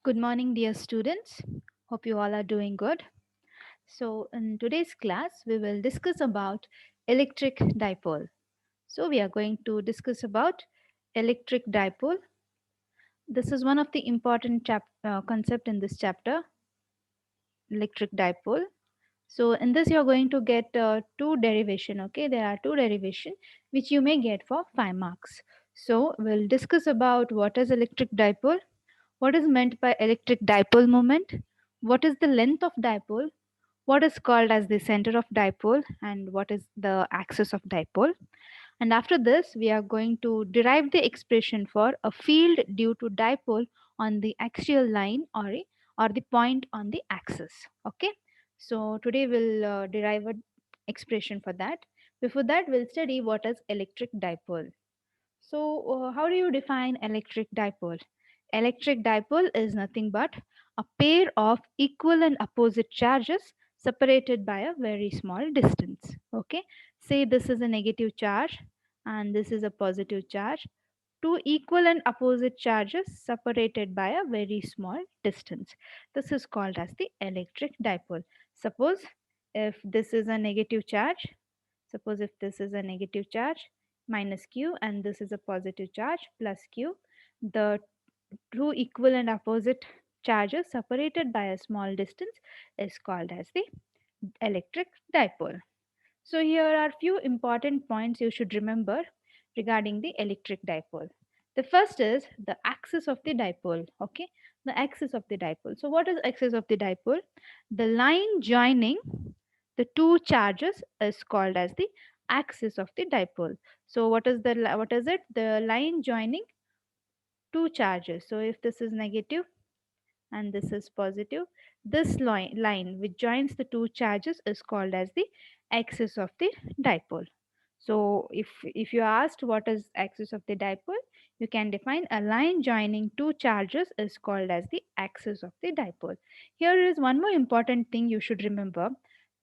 Good morning, dear students. Hope you all are doing good. So, in today's class, we will discuss about electric dipole. So, we are going to discuss about electric dipole. This is one of the important concept in this chapter, electric dipole. So, in this, you are going to get two derivation. Okay, there are two derivation which you may get for 5 marks. So, we'll discuss about what is electric dipole. What is meant by electric dipole moment? What is the length of dipole? What is called as the center of dipole? And what is the axis of dipole? And after this, we are going to derive the expression for a field due to dipole on the axial line or the point on the axis. Okay. So today we'll derive an expression for that. Before that, we'll study what is electric dipole. So, how do you define electric dipole? Electric dipole is nothing but a pair of equal and opposite charges separated by a very small distance. Okay, say this is a negative charge and this is a positive charge. Two equal and opposite charges separated by a very small distance. This is called as the electric dipole. Suppose if this is a negative charge, suppose if this is a negative charge minus q and this is a positive charge plus q, the two equal and opposite charges separated by a small distance is called as the electric dipole. So here are few important points you should remember regarding the electric dipole. The first is the axis of the dipole. Okay, the axis of the dipole. So what is axis of the dipole? The line joining the two charges is called as the axis of the dipole. So what is it? The line joining two charges. So if this is negative and this is positive, this line which joins the two charges is called as the axis of the dipole. So if you asked what is axis of the dipole, you can define a line joining two charges is called as the axis of the dipole. Here is one more important thing you should remember.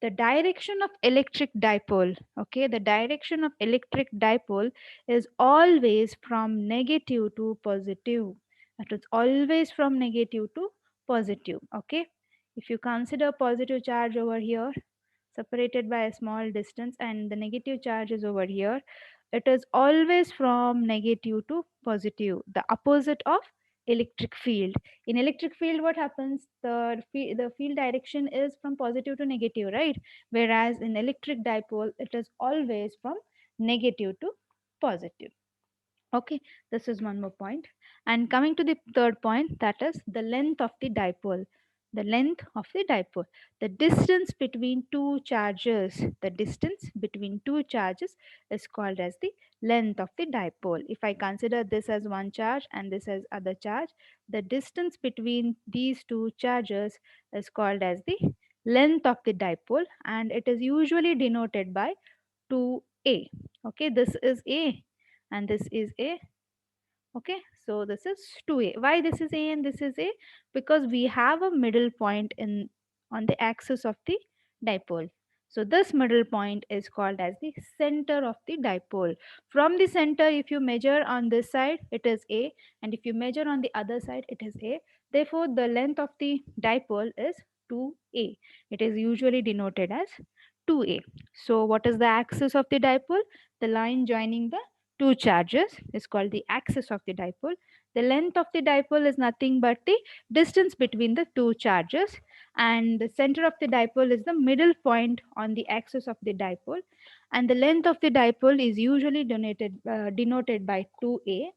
The direction of electric dipole, okay, the direction of electric dipole is always from negative to positive. It is always from negative to positive. Okay, if you consider positive charge over here separated by a small distance and the negative charge is over here, it is always from negative to positive, the opposite of electric field. In electric field, what happens? The field direction is from positive to negative, right? Whereas in electric dipole, it is always from negative to positive. Okay, this is one more point. And coming to the third point, that is the length of the dipole. The length of the dipole. The distance between two charges. The distance between two charges is called as the length of the dipole. If I consider this as one charge and this as other charge, the distance between these two charges is called as the length of the dipole, and it is usually denoted by 2a. Okay, this is a and this is a. Okay, so this is 2a. Why this is a and this is a? Because we have a middle point in on the axis of the dipole. So this middle point is called as the center of the dipole. From the center, if you measure on this side, it is a, and if you measure on the other side, it is a. Therefore, the length of the dipole is 2a. It is usually denoted as 2a. So what is the axis of the dipole? The line joining the two charges is called the axis of the dipole. The length of the dipole is nothing but the distance between the two charges, and the center of the dipole is the middle point on the axis of the dipole, and the length of the dipole is usually denoted by 2a.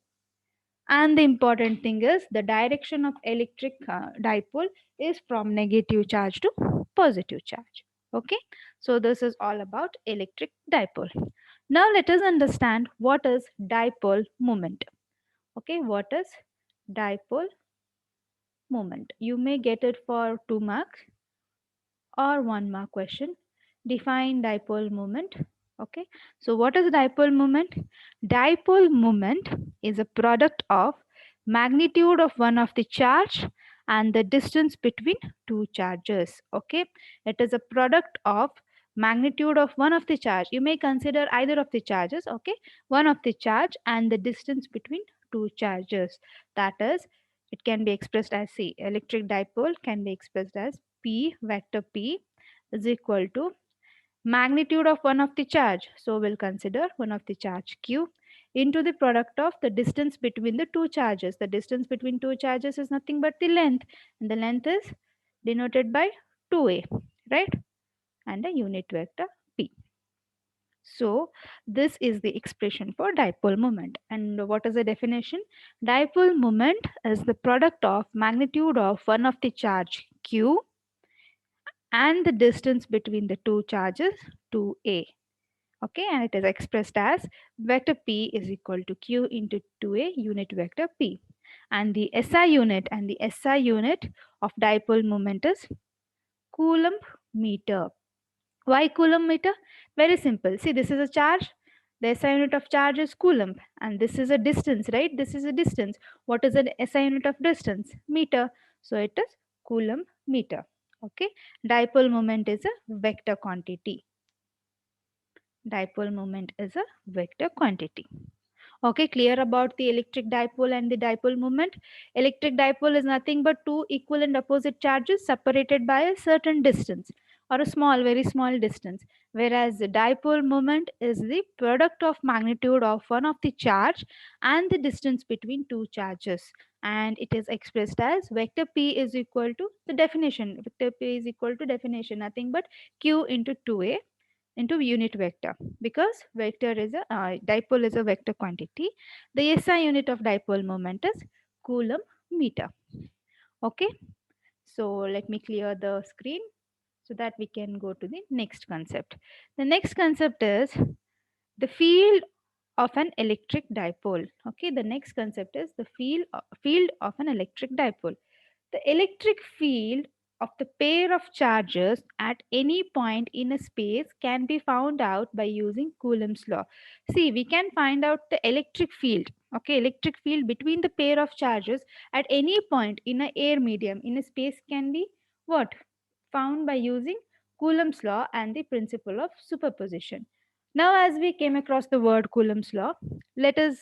And the important thing is the direction of electric dipole is from negative charge to positive charge. Okay, so this is all about electric dipole. Now let us understand what is dipole moment. Okay, what is dipole moment? You may get it for 2 marks or 1 mark question. Define dipole moment. Okay, so what is dipole moment? Dipole moment is a product of magnitude of one of the charge and the distance between two charges. Okay, it is a product of magnitude of one of the charge. You may consider either of the charges. Okay, one of the charge and the distance between two charges. That is, It can be expressed as, see, electric dipole can be expressed as P vector P is equal to magnitude of one of the charge. So we'll consider one of the charge Q into the product of the distance between the two charges. The distance between two charges is nothing but the length, and the length is denoted by 2a, right? And a unit vector P. So this is the expression for dipole moment. And what is the definition? Dipole moment is the product of magnitude of one of the charge Q and the distance between the two charges 2a. Okay, and it is expressed as vector P is equal to Q into 2a unit vector P. And the SI unit of dipole moment is Coulomb meter. Why Coulomb meter? Very simple. See, this is a charge. The SI unit of charge is Coulomb, and this is a distance, right? This is a distance. What is the SI unit of distance? Meter. So it is Coulomb meter. Okay. Dipole moment is a vector quantity. Dipole moment is a vector quantity. Okay, clear about the electric dipole and the dipole moment? Electric dipole is nothing but two equal and opposite charges separated by a certain distance or a small, very small distance. Whereas the dipole moment is the product of magnitude of one of the charge and the distance between two charges. And it is expressed as vector P is equal to the definition. Vector P is equal to definition, nothing but Q into 2A into unit vector, because vector is a dipole is a vector quantity. The SI unit of dipole moment is Coulomb meter. Okay, so let me clear the screen so that we can go to the next concept. The next concept is the field of an electric dipole. Okay, the next concept is the field of an electric dipole. The electric field of the pair of charges at any point in a space can be found out by using Coulomb's law. See, we can find out the electric field, okay, electric field between the pair of charges at any point in a air medium in a space can be what? Found by using Coulomb's law and the principle of superposition. Now, as we came across the word Coulomb's law, let us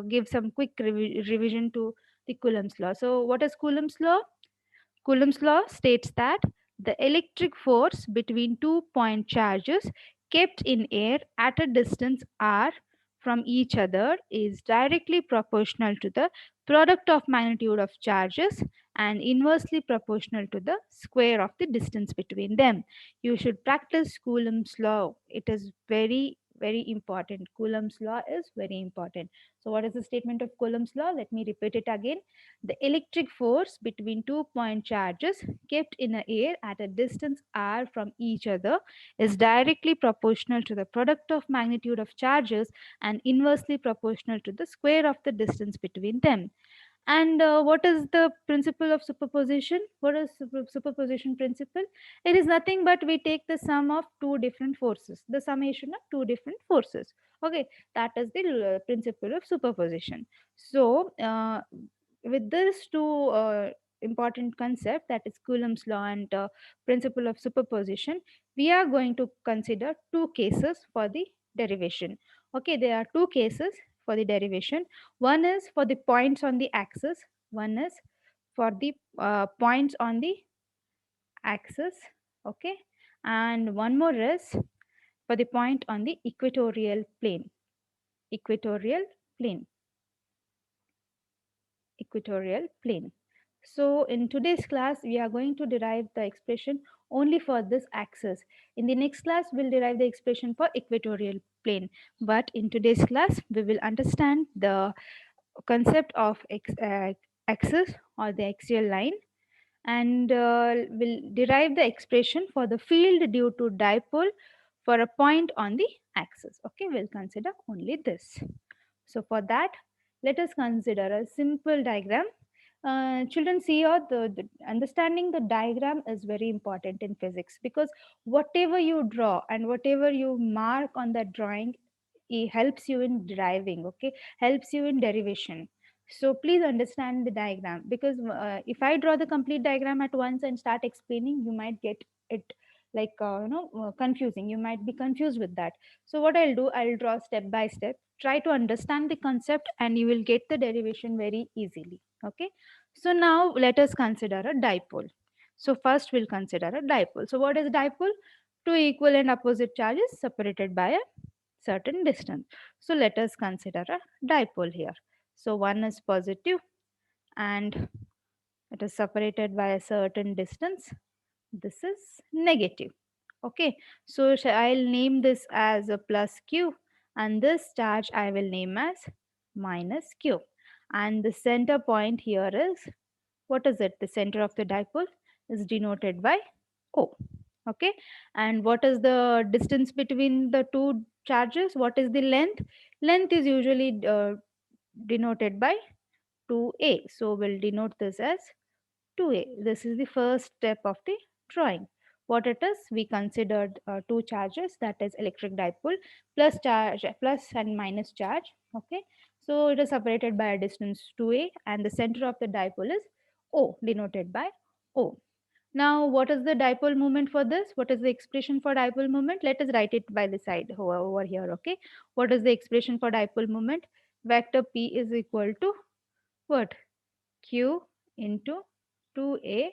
give some quick revision to the Coulomb's law. So, what is Coulomb's law? Coulomb's law states that the electric force between two point charges kept in air at a distance r from each other is directly proportional to the product of magnitude of charges and inversely proportional to the square of the distance between them. You should practice Coulomb's law. It is very, very important. Coulomb's law is very important. So, what is the statement of Coulomb's law? Let me repeat it again. The electric force between two point charges kept in the air at a distance r from each other is directly proportional to the product of magnitude of charges and inversely proportional to the square of the distance between them. And what is the principle of superposition? What is superposition principle? It is nothing but we take the sum of two different forces, the summation of two different forces. Okay, that is the principle of superposition. So, with this two important concept, that is Coulomb's law and principle of superposition, we are going to consider two cases for the derivation. Okay, there are two cases for the derivation. One is for the points on the axis, one is for the points on the axis. Okay, and one more is for the point on the equatorial plane. Equatorial plane. Equatorial plane. So in today's class, we are going to derive the expression only for this axis. In the next class, we'll derive the expression for equatorial plane. But in today's class, we will understand the concept of axis or the axial line, and will derive the expression for the field due to dipole for a point on the axis. Okay, we'll consider only this. So for that, let us consider a simple diagram. Children, see here, the understanding the diagram is very important in physics, because whatever you draw and whatever you mark on that drawing, it helps you in deriving, okay, helps you in derivation. So please understand the diagram, because if I draw the complete diagram at once and start explaining, you might get it like confusing. You might be confused with that. So what I'll do, I'll draw step by step, try to understand the concept, and you will get the derivation very easily. Okay, So now let us consider a dipole. So first we'll consider a dipole. So what is dipole? Two equal and opposite charges separated by a certain distance. So let us consider a dipole here. So one is positive and it is separated by a certain distance. This is negative. Okay, so I'll name this as a plus q, and this charge I will name as minus q. And the center point here is, what is it? The center of the dipole is denoted by O. Okay, and what is the distance between the two charges? What is the length? Length is usually denoted by 2a. So we'll denote this as 2a. This is the first step of the drawing. What it is, we considered two charges, that is electric dipole plus charge, plus and minus charge. Okay, so it is separated by a distance 2a and the center of the dipole is O, denoted by O. Now, what is the dipole moment for this? What is the expression for dipole moment? Let us write it by the side over here. Okay, what is the expression for dipole moment? Vector P is equal to what? Q into 2a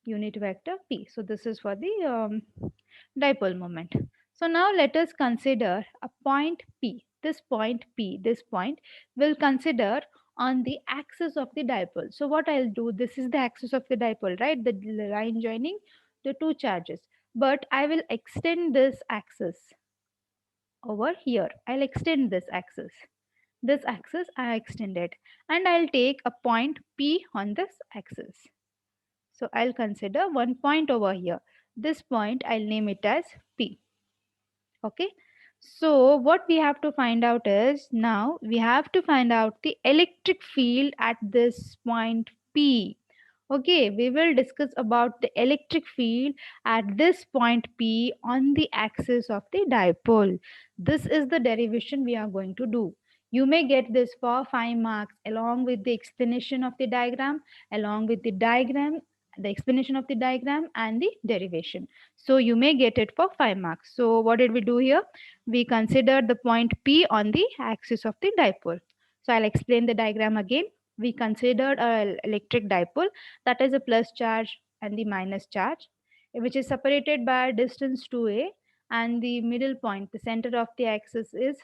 unit vector p. So this is for the dipole moment. So now let us consider a point p. This point p, this point, will consider on the axis of the dipole. So what I'll do, this is the axis of the dipole, right? The line joining the two charges. But I will extend this axis over here. I'll extend this axis. This axis I extended, and I'll take a point P on this axis. So I'll consider one point over here. This point I'll name it as P. Okay. So what we have to find out is, now we have to find out the electric field at this point P. Okay, we will discuss about the electric field at this point P on the axis of the dipole. This is the derivation we are going to do. You may get this for 5 marks along with the explanation of the diagram, along with the diagram, the explanation of the diagram and the derivation. So you may get it for 5 marks. So what did we do here? We considered the point P on the axis of the dipole. So I'll explain the diagram again. We considered an electric dipole, that is a plus charge and the minus charge, which is separated by a distance 2a, and the middle point, the center of the axis, is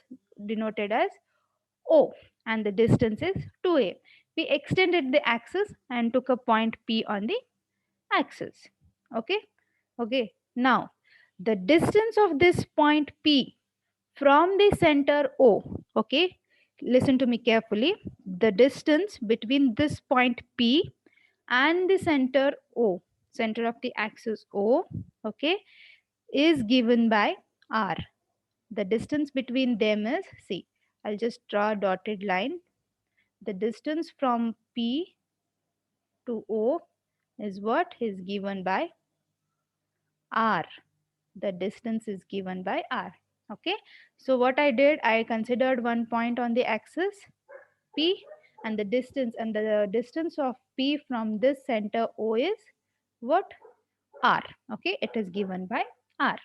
denoted as O, and the distance is 2a. We extended the axis and took a point P on the axis. Okay. Okay, now the distance of this point P from the center O, okay, listen to me carefully. The distance between this point P and the center O, center of the axis O, okay, is given by R. The distance between them is, see, I'll just draw a dotted line. The distance from P to O is what is given by R. The distance is given by R. Okay, so what I did, I considered one point on the axis P, and the distance of P from this center O is what? R. Okay, it is given by R.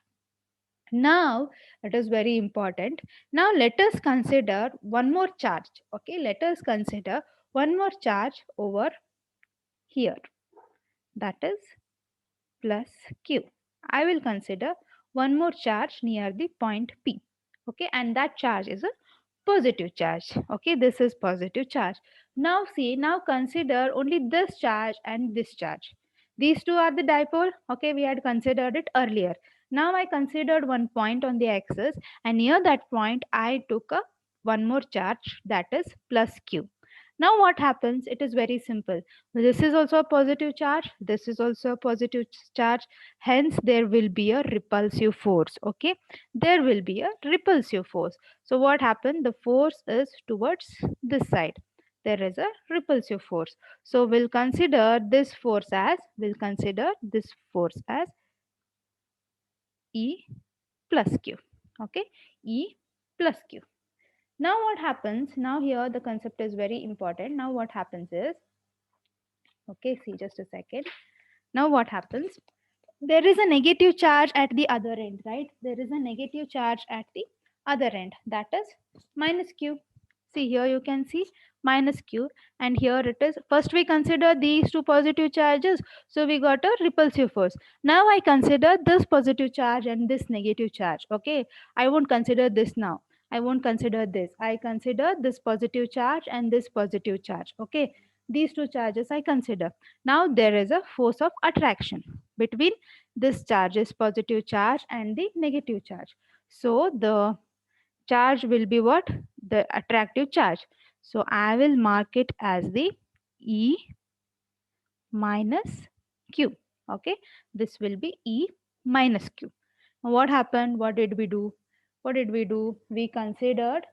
Now it is very important. Now let us consider one more charge. Okay, let us consider one more charge over here, that is plus q. I will consider one more charge near the point P. Okay, and that charge is a positive charge. Okay, this is positive charge. Now see, now consider only this charge and this charge. These two are the dipole. Okay, we had considered it earlier. Now I considered one point on the axis, and near that point I took a one more charge, that is plus q. Now what happens? It is very simple. This is also a positive charge. This is also a positive charge. Hence, there will be a repulsive force. Okay, there will be a repulsive force. So what happened? The force is towards this side. There is a repulsive force. So we'll consider this force as, E plus Q. Okay, E plus Q. Now what happens? Now here the concept is very important. Now what happens is, okay, see, just a second. Now what happens? There is a negative charge at the other end, right? There is a negative charge at the other end, that is minus q. See, here you can see minus q, and here it is. First we consider these two positive charges, so we got a repulsive force. Now I consider this positive charge and this negative charge. Okay, I won't consider this now. I won't consider this. I consider this positive charge and this positive charge. Okay, these two charges I consider. Now there is a force of attraction between this charge, is positive charge, and the negative charge. So the charge will be what? The attractive charge. So I will mark it as the E minus Q. Okay, this will be E minus Q. Now what happened? What did we do? What did we do? We considered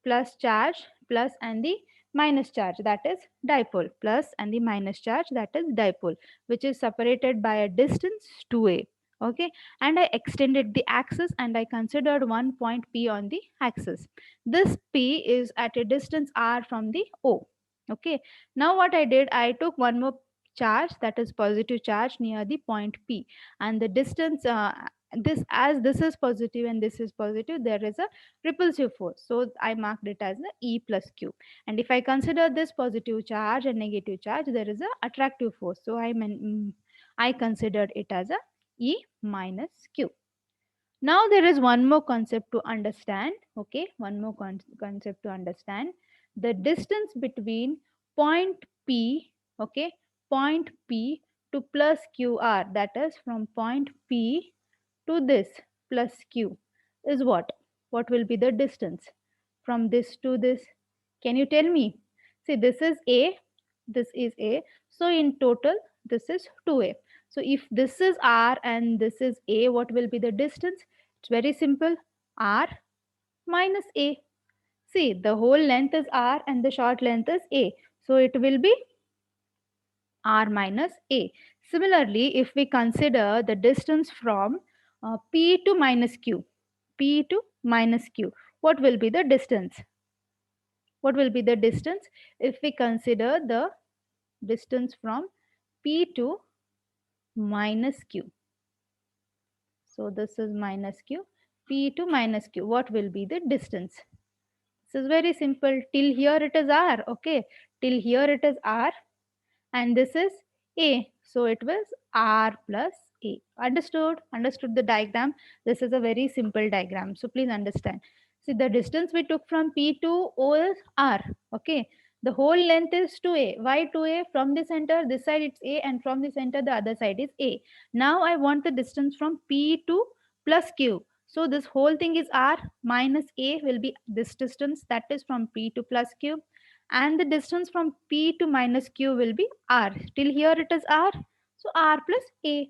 plus charge plus and the minus charge, that is dipole, plus and the minus charge, that is dipole, which is separated by a distance 2a. Okay, and I extended the axis and I considered one point P on the axis. This P is at a distance r from the O. Okay, now what I did, I took one more charge, that is positive charge, near the point P, and the distance this, as this is positive and this is positive, there is a repulsive force. So I marked it as the E plus Q. And if I consider this positive charge and negative charge, there is a attractive force. So I considered it as a E minus Q. Now there is one more concept to understand. Okay, one more concept to understand. The distance between point P, okay, point P to plus QR, that is from point P to this plus Q, is what? What will be the distance from this to this? Can you tell me? See, this is A, this is A. So in total, this is 2A. So if this is R and this is A, what will be the distance? It's very simple. R minus A. See, the whole length is R and the short length is A. So it will be R minus A. Similarly, if we consider the distance from P to minus Q, P to minus Q, what will be the distance? What will be the distance if we consider the distance from P to minus Q? So this is minus Q, P to minus Q. What will be the distance? This is very simple. Till here it is R. Okay, till here it is R, and this is A. So it was R plus A. Understood? Understood the diagram? This is a very simple diagram. So please understand. See, the distance we took from P to O is R. Okay. The whole length is 2A. Why 2A? From the center, this side it's A, and from the center, the other side is A. Now I want the distance from P to plus Q. So this whole thing is R, minus A will be this distance, that is from P to plus Q, and the distance from P to minus Q will be R. Till here it is R, so R plus A.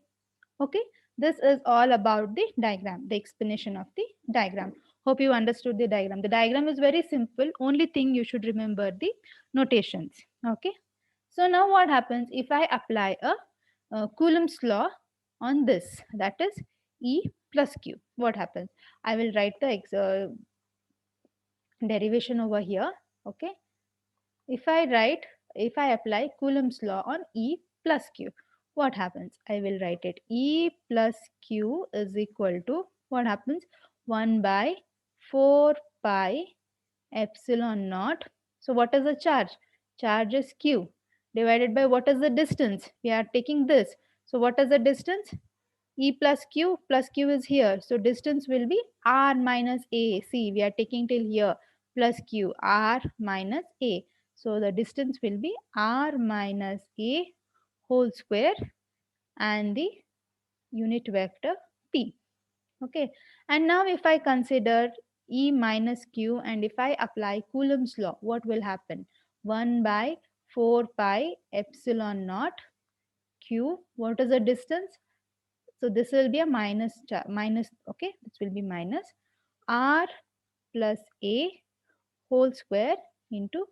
Okay, this is all about the diagram, the explanation of the diagram. Hope you understood the diagram. The diagram is very simple. Only thing you should remember the notations. Okay, so now what happens if I apply a Coulomb's law on this, that is E plus Q? What happens? I will write the derivation over here. Okay, if I write, if I apply Coulomb's law on E plus Q, what happens? I will write it. E plus Q is equal to, what happens? 1 by 4 pi epsilon naught. So what is the charge? Charge is Q divided by what is the distance? We are taking this. So what is the distance? E plus Q is here. So distance will be R minus A. See, we are taking till here, plus Q, R minus A. So the distance will be R minus A whole square and the unit vector P. Okay. And now if I consider E minus Q and if I apply Coulomb's law, what will happen? 1 by 4 pi epsilon naught Q. What is the distance? So this will be a minus, okay, this will be minus R plus A whole square into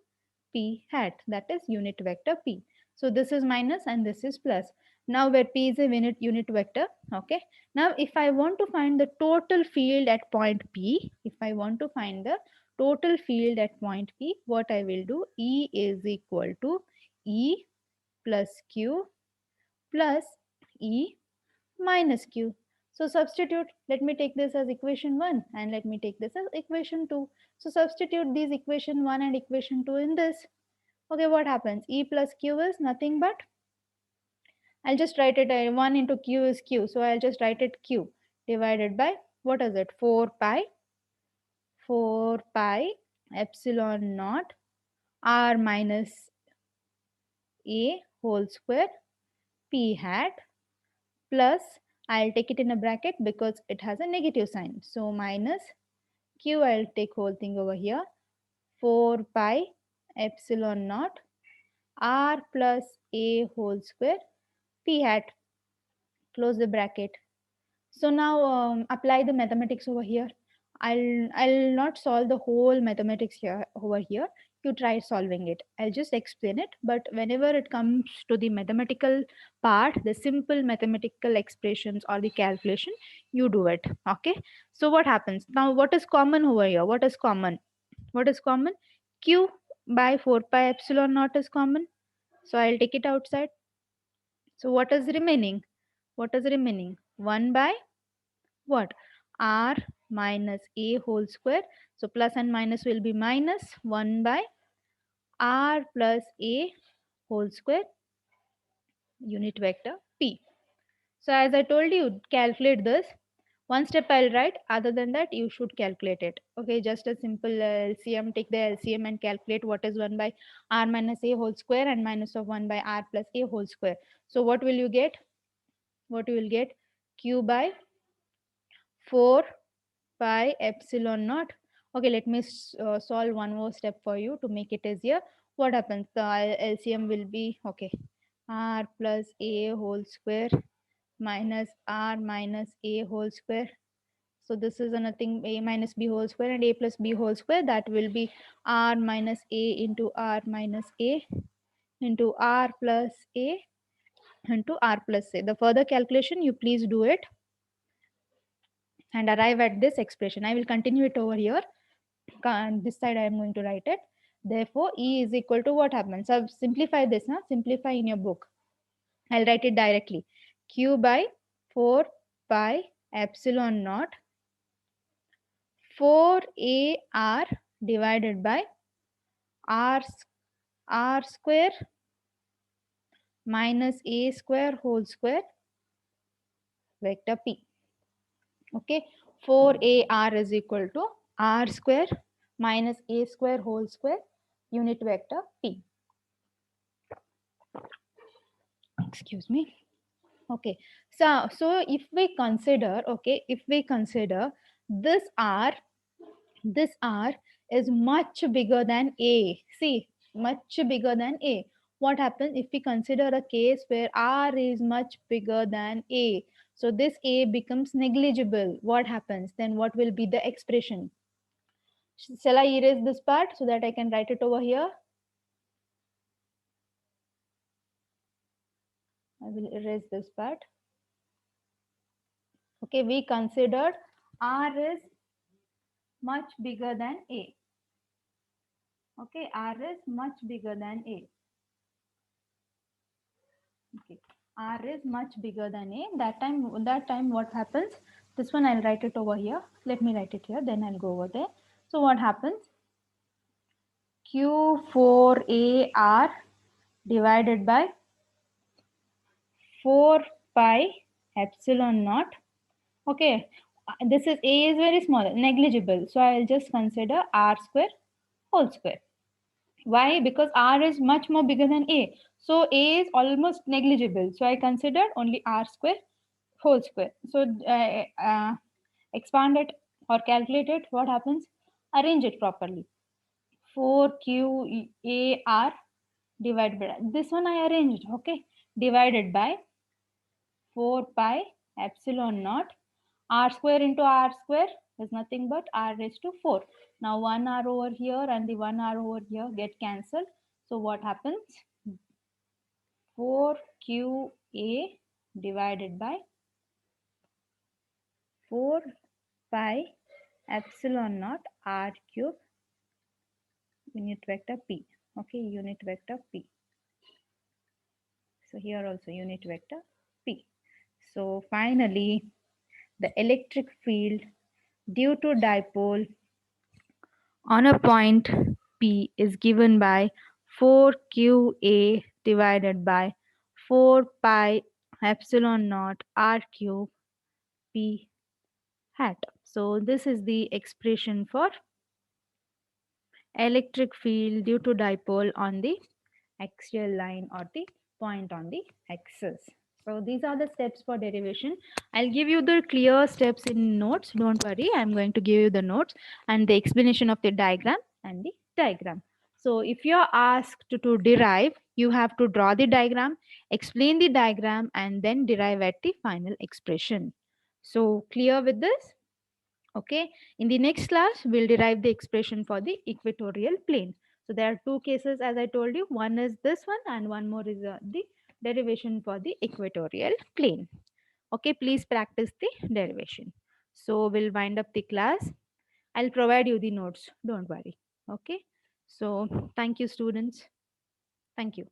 P hat, that is unit vector P. So this is minus and this is plus. Now where P is a unit vector, okay. Now if I want to find the total field at point P, if I want to find the total field at point P, what I will do, E is equal to E plus Q plus E minus q. So substitute, let me take this as equation 1 and let me take this as equation 2. So substitute these equation 1 and equation 2 in this. Okay, what happens? E plus Q is nothing but, I'll just write it, 1 into Q is Q. So I'll just write it Q divided by, what is it? 4 pi epsilon naught R minus A whole square P hat plus, I'll take it in a bracket because it has a negative sign. So minus Q, I'll take whole thing over here. 4 pi epsilon naught R plus A whole square P hat, close the bracket. So now apply the mathematics over here. I'll not solve the whole mathematics here over here. You try solving it. I'll just explain it. But whenever it comes to the mathematical part, the simple mathematical expressions or the calculation, you do it. Okay. So what happens now? What is common over here? What is common? What is common? Q by 4 pi epsilon naught is common. So I'll take it outside. So what is remaining? What is remaining? 1 by what? R minus A whole square. So plus and minus will be minus 1 by R plus A whole square unit vector P. So as I told you, calculate this. One step I'll write. Other than that, you should calculate it. Okay, just a simple LCM. Take the LCM and calculate what is 1 by R minus A whole square and minus of 1 by R plus A whole square. So what will you get? What you will get? Q by 4 pi epsilon naught. Okay, let me solve one more step for you to make it easier. What happens? The LCM will be, okay, R plus A whole square minus R minus A whole square. So this is nothing, A minus B whole square, and A plus B whole square. That will be R minus A into R minus A into R plus A into R plus A. The further calculation, you please do it and arrive at this expression. I will continue it over here. This side I am going to write it. Therefore, E is equal to, what happens? So simplify this, now simplify in your book. I'll write it directly. Q by 4 pi epsilon naught 4AR divided by R, R square minus A square whole square vector P. Okay, 4AR is equal to R square minus A square whole square unit vector P. Excuse me. Okay, so if we consider, okay, if we consider this r is much bigger than A. See, much bigger than A. What happens if we consider a case where r is much bigger than A? So this A becomes negligible. What happens then? What will be the expression? Shall I erase this part so that I can write it over here? I will erase this part. Okay, we considered r is much bigger than A. Okay, R is much bigger than A. Okay, R is much bigger than A. That time what happens? This one I'll write it over here. Let me write it here, then I'll go over there. So what happens? Q4AR divided by 4 pi epsilon naught. Okay, this is A is very small, negligible. So I'll just consider R square whole square. Why? Because R is much more bigger than A. So A is almost negligible. So I considered only R square whole square. So expand it or calculate it. What happens? Arrange it properly. 4QAR divided by, this one I arranged. Okay. Divided by 4 pi epsilon naught. R square into R square is nothing but R raised to 4. Now 1 R over here and the 1 R over here get cancelled. So what happens? 4QA divided by 4 pi epsilon naught R cube unit vector P. Okay, unit vector P. So here also unit vector P. So finally, the electric field due to dipole on a point P is given by 4qa divided by 4 pi epsilon naught r cube p hat. So this is the expression for electric field due to dipole on the axial line or the point on the axis. So these are the steps for derivation. I'll give you the clear steps in notes. Don't worry. I'm going to give you the notes and the explanation of the diagram and the diagram. So if you're asked to derive, you have to draw the diagram, explain the diagram, and then derive at the final expression. So clear with this? Okay, in the next class, we'll derive the expression for the equatorial plane. So there are two cases as I told you. One is this one and one more is the derivation for the equatorial plane. Okay, please practice the derivation. So we'll wind up the class. I'll provide you the notes. Don't worry. Okay. So thank you, students. Thank you.